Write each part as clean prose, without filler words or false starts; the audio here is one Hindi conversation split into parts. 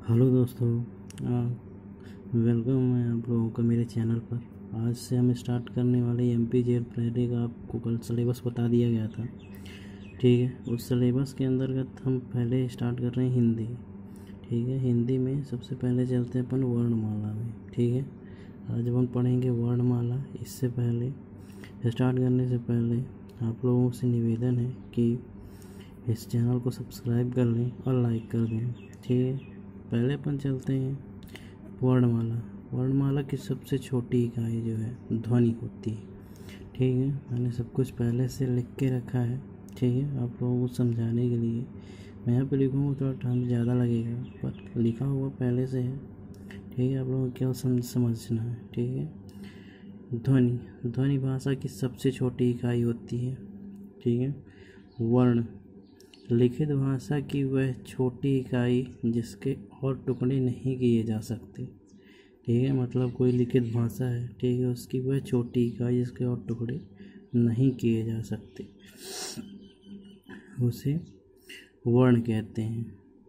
हेलो दोस्तों, वेलकम है आप लोगों का मेरे चैनल पर। आज से हम स्टार्ट करने वाले MPJL प्रायरी का आपको कल सिलेबस बता दिया गया था। ठीक है, उस सिलेबस के अंतर्गत हम पहले स्टार्ट कर रहे हैं हिंदी। ठीक है, हिंदी में सबसे पहले चलते हैं अपन वर्णमाला में। ठीक है, आज हम पढ़ेंगे वर्णमाला। इससे पहले स्टार्ट करने से पहले आप लोगों से निवेदन है कि इस चैनल को सब्सक्राइब कर लें और लाइक कर दें। ठीक है, पहले अपन चलते हैं वर्णमाला। वर्णमाला की सबसे छोटी इकाई जो है ध्वनि होती है। ठीक है, मैंने सब कुछ पहले से लिख के रखा है। ठीक है, आप लोगों को समझाने के लिए मैं यहाँ पे लिखूँगा, थोड़ा टाइम ज़्यादा लगेगा पर लिखा हुआ पहले से है। ठीक है, आप लोगों को क्या समझना है। ठीक है, ध्वनि भाषा की सबसे छोटी इकाई होती है। ठीक है, वर्ण लिखित भाषा की वह छोटी इकाई जिसके और टुकड़े नहीं किए जा सकते। ठीक है, मतलब कोई लिखित भाषा है, ठीक है, उसकी वह छोटी इकाई जिसके और टुकड़े नहीं किए जा सकते, उसे वर्ण कहते हैं।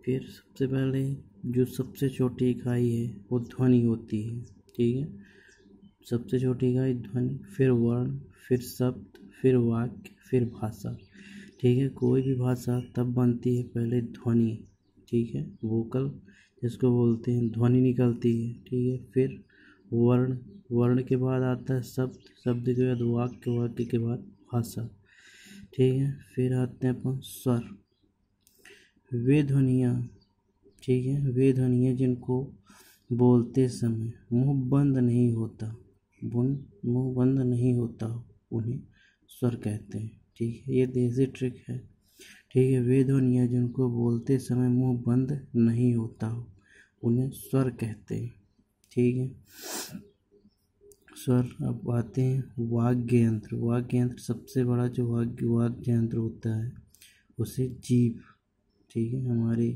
फिर सबसे पहले जो सबसे छोटी इकाई है वो ध्वनि होती है। ठीक है, सबसे छोटी इकाई ध्वनि, फिर वर्ण, फिर शब्द, फिर वाक्य, फिर भाषा। ठीक है, कोई भी भाषा तब बनती है पहले ध्वनि। ठीक है, वोकल जिसको बोलते हैं, ध्वनि निकलती है। ठीक है, फिर वर्ण, वर्ण के बाद आता है शब्द, शब्द के बाद वाक्य, वाक्य के बाद भाषा। ठीक है, फिर आते हैं अपन स्वर। वे ध्वनियाँ, ठीक है, वे ध्वनियाँ जिनको बोलते समय मुंह बंद नहीं होता, मुंह बंद नहीं होता, उन्हें स्वर कहते हैं। ठीक है, ये देसी ट्रिक है। ठीक है, वे ध्वनियाँ जिनको बोलते समय मुंह बंद नहीं होता उन्हें स्वर कहते हैं। ठीक है, स्वर। अब आते हैं वाग्य यंत्र। वाग्य यंत्र सबसे बड़ा जो वाग्य यंत्र होता है उसे जीभ। ठीक है, हमारे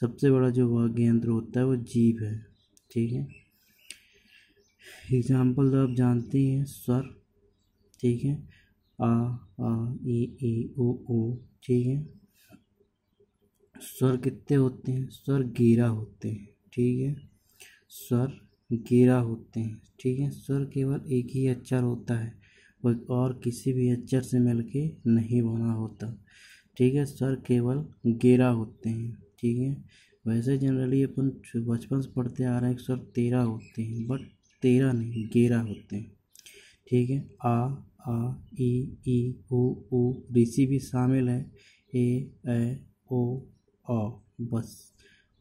सबसे बड़ा जो वाग्य यंत्र होता है वो जीभ है। ठीक है, एग्जाम्पल तो आप जानते हैं, स्वर। ठीक है, आ ई ओ। ठीक है, स्वर कितने होते हैं? स्वर 11 होते हैं। ठीक है, स्वर 11 होते हैं। ठीक है, स्वर केवल एक ही अक्षर होता है और किसी भी अक्षर से मिलके नहीं बना होता। ठीक है, स्वर केवल 11 होते हैं। ठीक है, वैसे जनरली अपन बचपन से पढ़ते आ रहे हैं स्वर 13 होते हैं, बट 13 नहीं, 11 होते हैं। ठीक है, आ ई उ ऋषि भी शामिल है, ए ओ अ, बस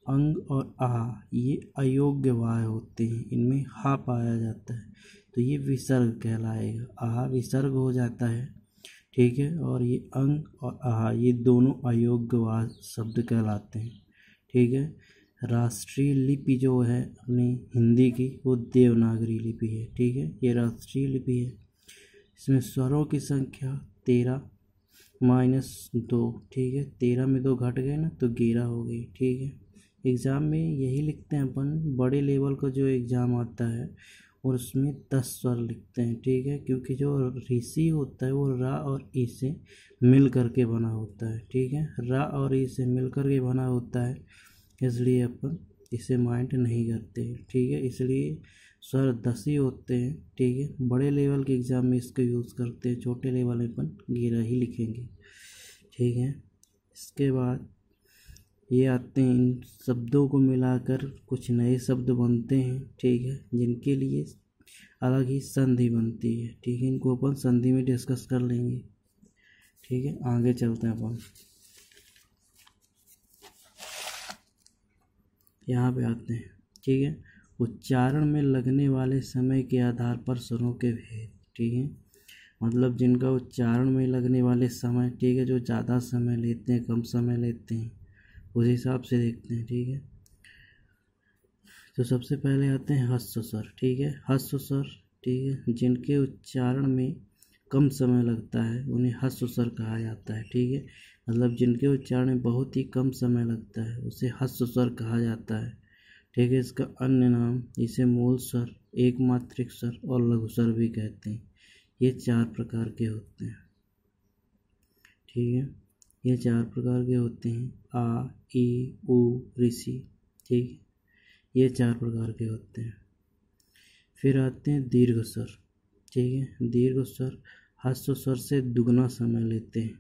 अंग और आ ये अयोग्य वाय होते हैं, इनमें हा पाया जाता है तो ये विसर्ग कहलाएगा। आ विसर्ग हो जाता है। ठीक है, और ये अंग और आ ये दोनों अयोग्य वाय शब्द कहलाते हैं। ठीक है, राष्ट्रीय लिपि जो है अपनी हिंदी की वो देवनागरी लिपि है। ठीक है, ये राष्ट्रीय लिपि है। इसमें स्वरों की संख्या 13 -2। ठीक है, 13 में 2 घट गए ना तो 11 हो गई। ठीक है, एग्ज़ाम में यही लिखते हैं अपन, बड़े लेवल का जो एग्ज़ाम आता है और उसमें 10 स्वर लिखते हैं। ठीक है, क्योंकि जो ऋषि होता है वो रा और ई से मिल करके बना होता है। ठीक है, रा और ई से मिल करके बना होता है, इसलिए अपन इसे माइंड नहीं करते। ठीक है, इसलिए स्वर 10 ही होते हैं। ठीक है, बड़े लेवल के एग्ज़ाम में इसको यूज़ करते हैं, छोटे लेवल में अपन 11 ही लिखेंगे। ठीक है, इसके बाद ये आते हैं, इन शब्दों को मिलाकर कुछ नए शब्द बनते हैं। ठीक है, जिनके लिए अलग ही संधि बनती है। ठीक है, इनको अपन संधि में डिस्कस कर लेंगे। ठीक है, आगे चलते हैं अपन, यहाँ पे आते हैं। ठीक है, उच्चारण में लगने वाले समय के आधार पर स्वरों के भेद। ठीक है, मतलब जिनका उच्चारण में लगने वाले समय, ठीक है, जो ज़्यादा समय लेते हैं, कम समय लेते हैं, उस हिसाब से देखते हैं। ठीक है, तो सबसे पहले आते हैं ह्रस्व स्वर। ठीक है, ह्रस्व स्वर, ठीक है, जिनके उच्चारण में कम समय लगता है उन्हें ह्रस्व स्वर कहा जाता है। ठीक है, मतलब जिनके उच्चारण में बहुत ही कम समय लगता है उसे ह्रस्व स्वर कहा जाता है। ठीक है, इसका अन्य नाम इसे मूल स्वर, एकमात्रिक स्वर और लघु स्वर भी कहते हैं। ये 4 प्रकार के होते हैं। ठीक है, ये 4 प्रकार के होते हैं, आ ई उ ऋषि। ठीक है, ये 4 प्रकार के होते हैं। फिर आते हैं दीर्घ स्वर। ठीक है, दीर्घ स्वर ह्रस्व स्वर से दुगना समय लेते हैं।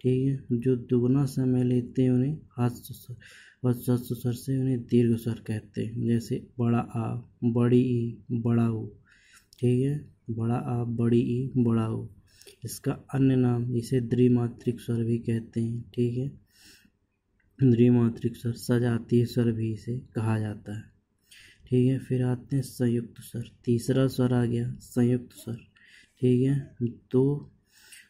ठीक है, जो दुगना समय लेते हैं उन्हें ह्रस्व स्वर, और ह्रस्व स्वर से उन्हें दीर्घ स्वर कहते हैं। जैसे बड़ा आ, बड़ी ई, बड़ा ऊ। ठीक है, बड़ा आ, बड़ी ई, बड़ा ऊ। इसका अन्य नाम इसे द्विमात्रिक स्वर भी कहते हैं। ठीक है, द्विमात्रिक स्वर, सजातीय स्वर भी इसे कहा जाता है। ठीक है, फिर आते हैं संयुक्त स्वर। तीसरा स्वर आ गया संयुक्त स्वर। ठीक है, दो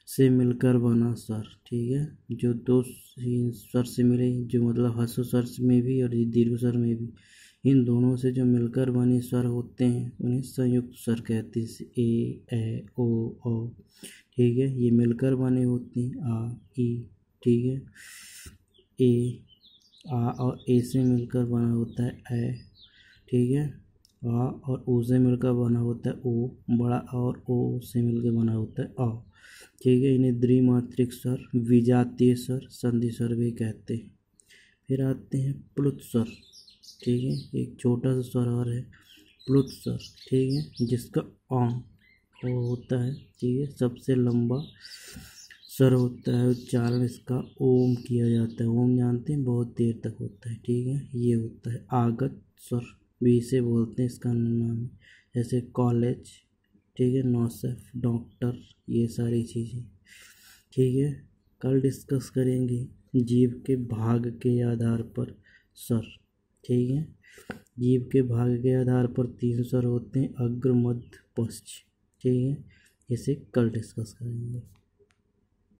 से मिलकर बना स्वर। ठीक है, जो दो स्वर से मिले, जो मतलब ह्रस्व स्वर में भी और दीर्घ स्वर में भी, इन दोनों से जो मिलकर बने स्वर होते हैं उन्हें संयुक्त स्वर कहते हैं। जैसे ए ओ औ। ठीक है, ये मिलकर बने होते हैं आ ई। ठीक है, ए आ और ए से मिलकर बना होता है ए। ठीक है, आ और ओ से मिलकर बना होता है ओ, बड़ा और ओ से मिलकर बना होता है आ। ठीक है, इन्हें द्विमात्रिक स्वर, विजातीय स्वर, संधि स्वर भी कहते हैं। फिर आते हैं प्लुत स्वर। ठीक है, एक छोटा सा स्वर और है प्लुत स्वर। ठीक है, जिसका वो होता है। ठीक है, सबसे लंबा स्वर होता है, उच्चारण इसका ओम किया जाता है। ओम जानते हैं, बहुत देर तक होता है। ठीक है, ये होता है आगत स्वर भी इसे बोलते हैं, इसका नाम है। जैसे कॉलेज, ठीक है, नौसेफ, डॉक्टर, ये सारी चीज़ें। ठीक है, कल डिस्कस करेंगे जीव के भाग के आधार पर स्वर। ठीक है, जीव के भाग के आधार पर 3 स्वर होते हैं, अग्र, मध्य, पश्च। ठीक है, इसे कल डिस्कस करेंगे।